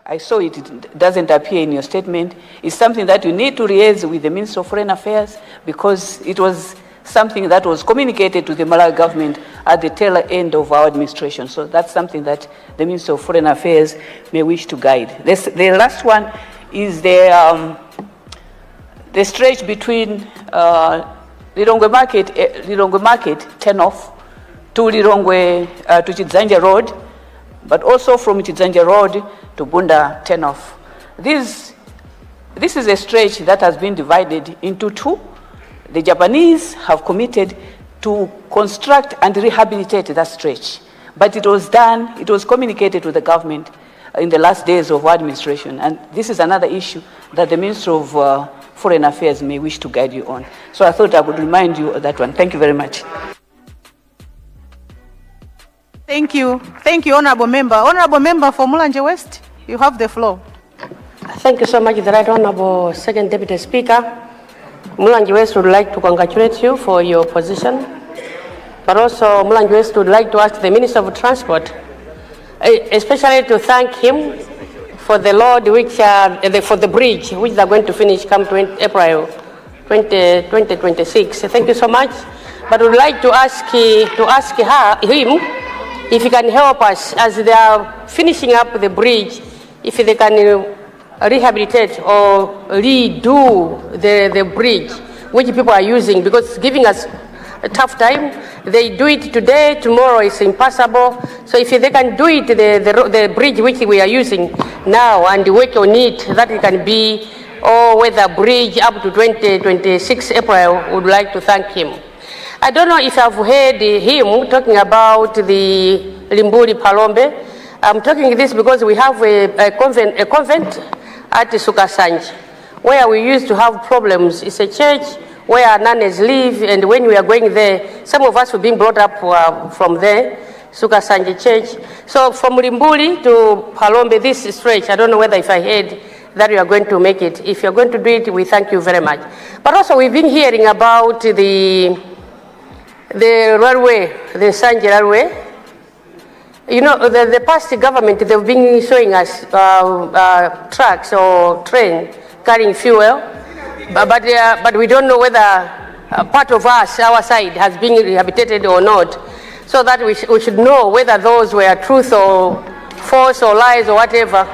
I saw it, it doesn't appear in your statement. It's something that you need to liaise with the Minister of Foreign Affairs, because it was something that was communicated to the Malawi government at the tail end of our administration. So that's something that the Minister of Foreign Affairs may wish to guide. The last one is the stretch between Lilongwe Market turn-off to Lilongwe to Chidzanja Road, but also from Chidzanja Road to Bunda turn-off. This is a stretch that has been divided into two. The Japanese have committed to construct and rehabilitate that stretch, but it was done, it was communicated to the government in the last days of our administration, and this is another issue that the Minister of Foreign Affairs may wish to guide you on. So I thought I would remind you of that one. Thank you very much. Thank you. Thank you, Honorable Member. Honorable Member for Mulanje West, you have the floor. Thank you so much, the Right Honorable Second Deputy Speaker. Mulanje West would like to congratulate you for your position, but also Mulanje West would like to ask the Minister of Transport, especially to thank him for the load which for the bridge which they're going to finish come April 2026. Thank you so much. But would like to ask him if he can help us as they are finishing up the bridge, if they can rehabilitate or redo the bridge which people are using, because it's giving us a tough time. They do it today, tomorrow it's impossible. So if they can do it, the bridge which we are using now, and work on it, that it can be all-weather bridge up to 2026 April, would like to thank him. I don't know if I've heard him talking about the Limbuli Palombe. I'm talking this because we have a convent at Sukasanji, where we used to have problems. It's a church where nuns live, and when we are going there, some of us were being brought up from there, Sukasanji Church. So from Limbuli to Palombe, this stretch, I don't know whether if I heard that you are going to make it. If you're going to do it, we thank you very much. But also we've been hearing about the railway, the Sanji railway. You know, the past government, they've been showing us trucks or trains carrying fuel, but we don't know whether part of us, our side, has been rehabilitated or not, so that we should know whether those were truth or false or lies or whatever.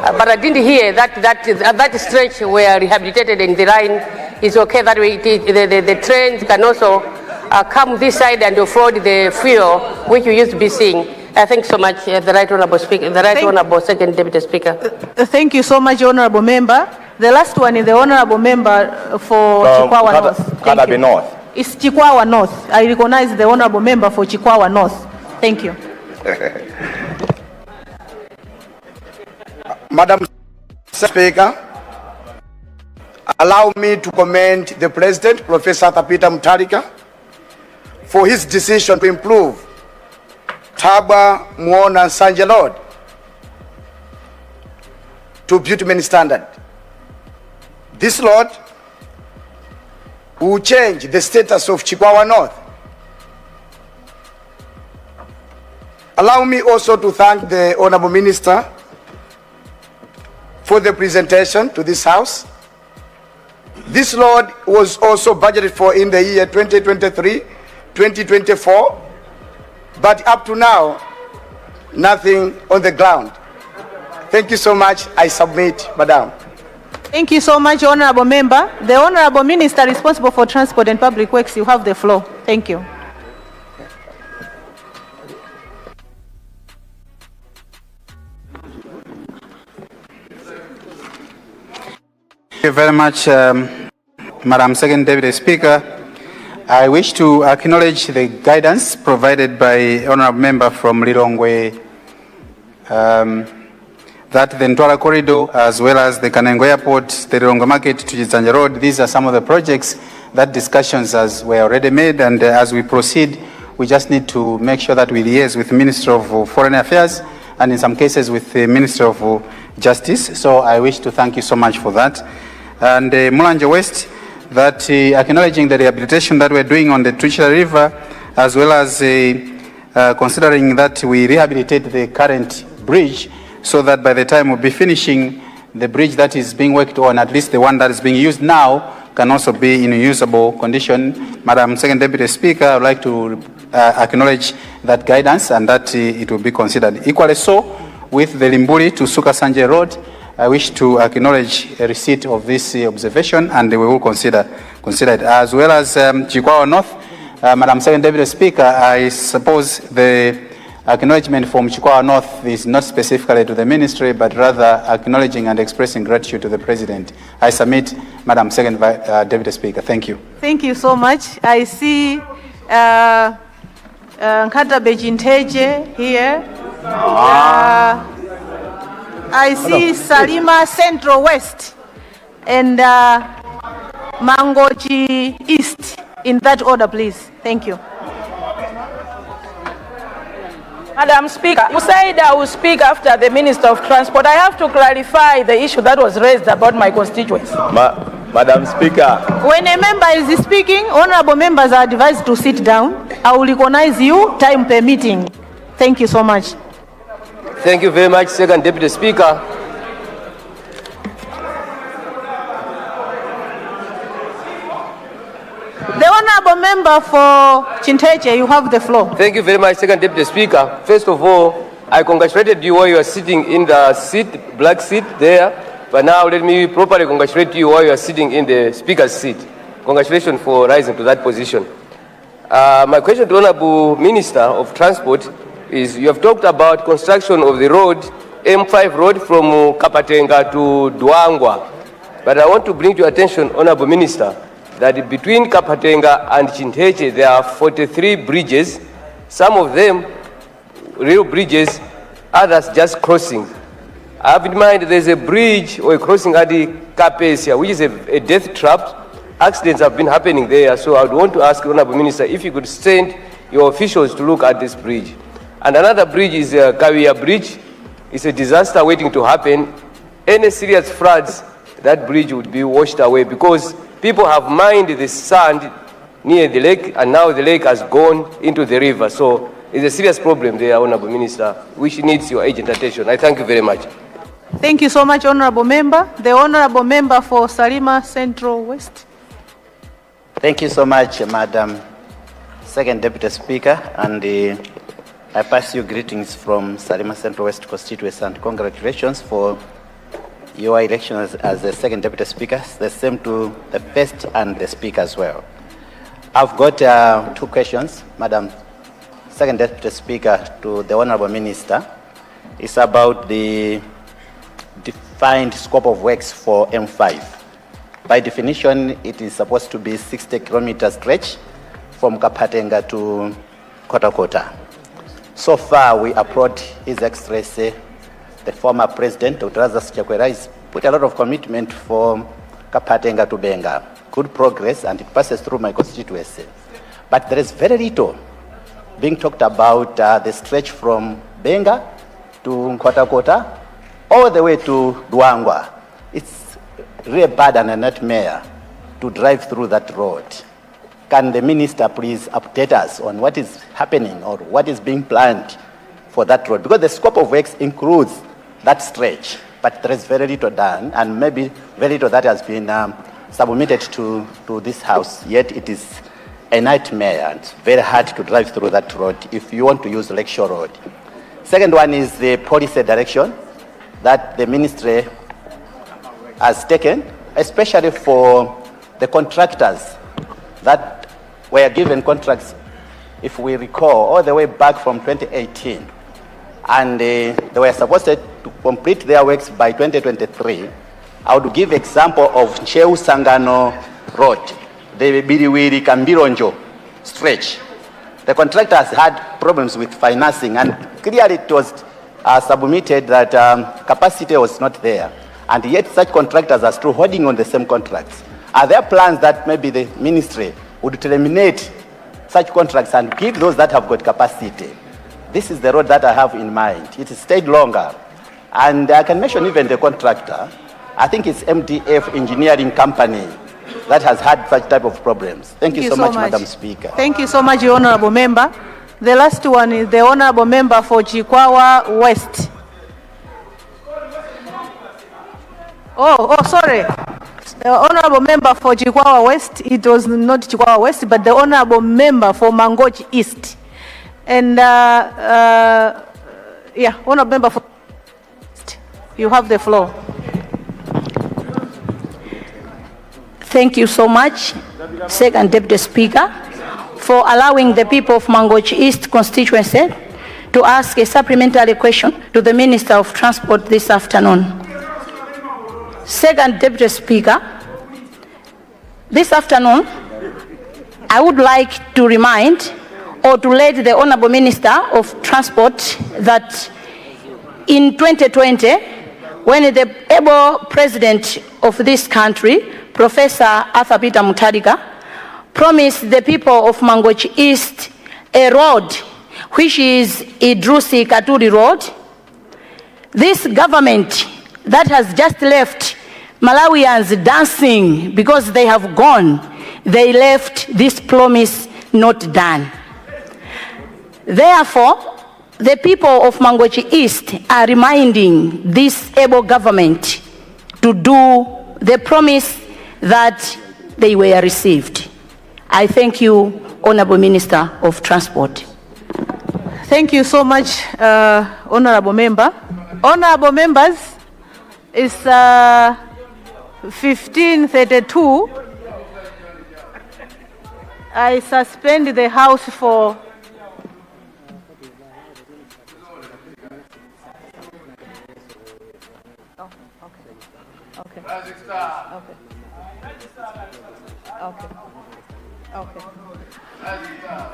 But I didn't hear that stretch were rehabilitated and the line is okay, that the trains can also come this side and offload the fuel which we used to be seeing. Thank you so much, the Right Honorable Speaker, the Right Honorable Second Deputy Speaker. Thank you so much, Honorable Member. The last one is the Honorable Member for Chikwawa North. Kadabi North. It's Chikwawa North. I recognize the Honorable Member for Chikwawa North. Thank you. Madam Speaker, allow me to commend the President, Professor Tapita Mutharika, for his decision to improve Taba, Muona, and Sanje Road to bitumen standard. This road will change the status of Chikwawa North. Allow me also to thank the Honorable Minister for the presentation to this House. This road was also budgeted for in the year 2023-2024, but up to now, nothing on the ground. Thank you so much. I submit, Madam. Thank you so much, Honorable Member. The Honorable Minister responsible for Transport and Public Works, you have the floor. Thank you. Thank you very much, Madam Second Deputy Speaker. I wish to acknowledge the guidance provided by Honorable Member from Lilongwe, that the Ntwala Corridor, as well as the Kanengo Airport, the Lilongwe Market to Chidzanja Road, these are some of the projects that discussions were already made, and as we proceed, we just need to make sure that we liaise with the Minister of Foreign Affairs, and in some cases with the Minister of Justice. So I wish to thank you so much for that. And Mulanje West, that acknowledging the rehabilitation that we're doing on the Trichila River, as well as considering that we rehabilitate the current bridge, so that by the time we'll be finishing, the bridge that is being worked on, at least the one that is being used now, can also be in a usable condition. Madam Second Deputy Speaker, I would like to acknowledge that guidance and that it will be considered. Equally so, with the Limbuli to Sukasanje Road, I wish to acknowledge a receipt of this observation, and we will consider it. As well as Chikwawa North, Madam Second Deputy Speaker, I suppose the acknowledgement from Chikwawa North is not specifically to the ministry, but rather acknowledging and expressing gratitude to the President. I submit, Madam Second Deputy Speaker. Thank you. Thank you so much. I see Nkata Bejinteje here. I see Salima Central West and Mangochi East. In that order, please. Thank you. Madam Speaker, you said I will speak after the Minister of Transport. I have to clarify the issue that was raised about my constituents. Madam Speaker. When a member is speaking, honorable members are advised to sit down. I will recognize you, time permitting. Thank you so much. Thank you very much, Second Deputy Speaker. The honorable member for Chinteche, you have the floor. Thank you very much, Second Deputy Speaker. First of all, I congratulated you while you are sitting in the seat, black seat there. But now let me properly congratulate you while you are sitting in the Speaker's seat. Congratulations for rising to that position. My question to the Honorable Minister of Transport is, you have talked about construction of the road, M5 road from Kapatenga to Duangwa. But I want to bring to your attention, Honorable Minister, that between Kapatenga and Chinteche, there are 43 bridges, some of them real bridges, others just crossing. I have in mind there's a bridge or a crossing at the Kapesia, which is a death trap. Accidents have been happening there, so I would want to ask the Honorable Minister if you could send your officials to look at this bridge. And another bridge is Kawia Bridge. It's a disaster waiting to happen. Any serious floods, that bridge would be washed away because people have mined the sand near the lake, and now the lake has gone into the river. So it's a serious problem there, Honorable Minister, which needs your urgent attention. I thank you very much. Thank you so much, honorable member. The honorable member for Salima Central West. Thank you so much, Madam Second Deputy Speaker, and I pass you greetings from Salima Central West constituency and congratulations for your election as the Second Deputy Speaker. The same to the first and the Speaker as well. I've got two questions, Madam Second Deputy Speaker, to the Honorable Minister. It's about the defined scope of works for M5. By definition, it is supposed to be 60-kilometer stretch from Kapatenga to Kotakota. So far, we applaud His Excellency, the former President, Dr. Lazarus Chakwera, has put a lot of commitment for Kapatenga to Benga. Good progress, and it passes through my constituency. But there is very little being talked about the stretch from Benga to Kotakota all the way to Duangwa. It's really bad and a nightmare to drive through that road. Can the minister please update us on what is happening or what is being planned for that road? Because the scope of works includes that stretch, but there is very little done, and maybe very little that has been submitted to this House, yet it is a nightmare and it's very hard to drive through that road if you want to use Lakeshore Road. Second one is the policy direction that the ministry has taken, especially for the contractors that were given contracts, if we recall, all the way back from 2018. And they were supposed to complete their works by 2023. I would give example of Cheu Sangano Road, the Biriwiri Kambironjo stretch. The contractors had problems with financing, and clearly it was submitted that capacity was not there. And yet such contractors are still holding on the same contracts. Are there plans that maybe the ministry would terminate such contracts and give those that have got capacity? This is the road that I have in mind. It has stayed longer. And I can mention even the contractor. I think it's MDF Engineering Company that has had such type of problems. Thank you so much, Madam Speaker. Thank you so much, honorable member. The last one is the honorable member for Chikwawa West. Sorry. The honorable member for Chikwawa West, it was not Chikwawa West, but the honorable member for Mangochi East. And, honorable member for East, you have the floor. Thank you so much, Second Deputy Speaker, for allowing the people of Mangochi East constituency to ask a supplementary question to the Minister of Transport this afternoon. Second Deputy Speaker, this afternoon, I would like to remind or to let the Honorable Minister of Transport that in 2020, when the able President of this country, Professor Arthur Peter Mutharika, promised the people of Mangochi East a road, which is Idrusi Katuri Road, this government that has just left Malawians dancing because they have gone, they left this promise not done. Therefore, the people of Mangochi East are reminding this able government to do the promise that they were received. I thank you, Honorable Minister of Transport. Thank you so much, Honorable Member. Honorable Members, it's 15:32. I suspend the House for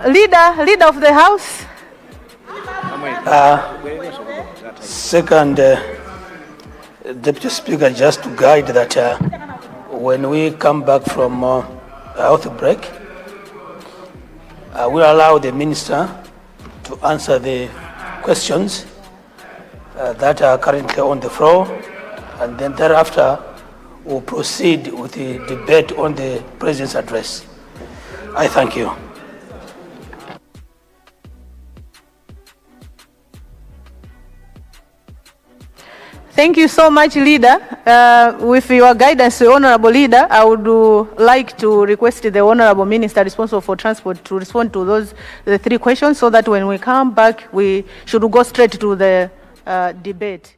Leader of the House. Second Deputy Speaker, just to guide that when we come back from health break, we'll allow the Minister to answer the questions that are currently on the floor, and then thereafter we'll proceed with the debate on the President's address. I thank you. Thank you so much, Leader. With your guidance, Honorable Leader, I would like to request the Honorable Minister responsible for transport to respond to the three questions so that when we come back, we should go straight to the debate.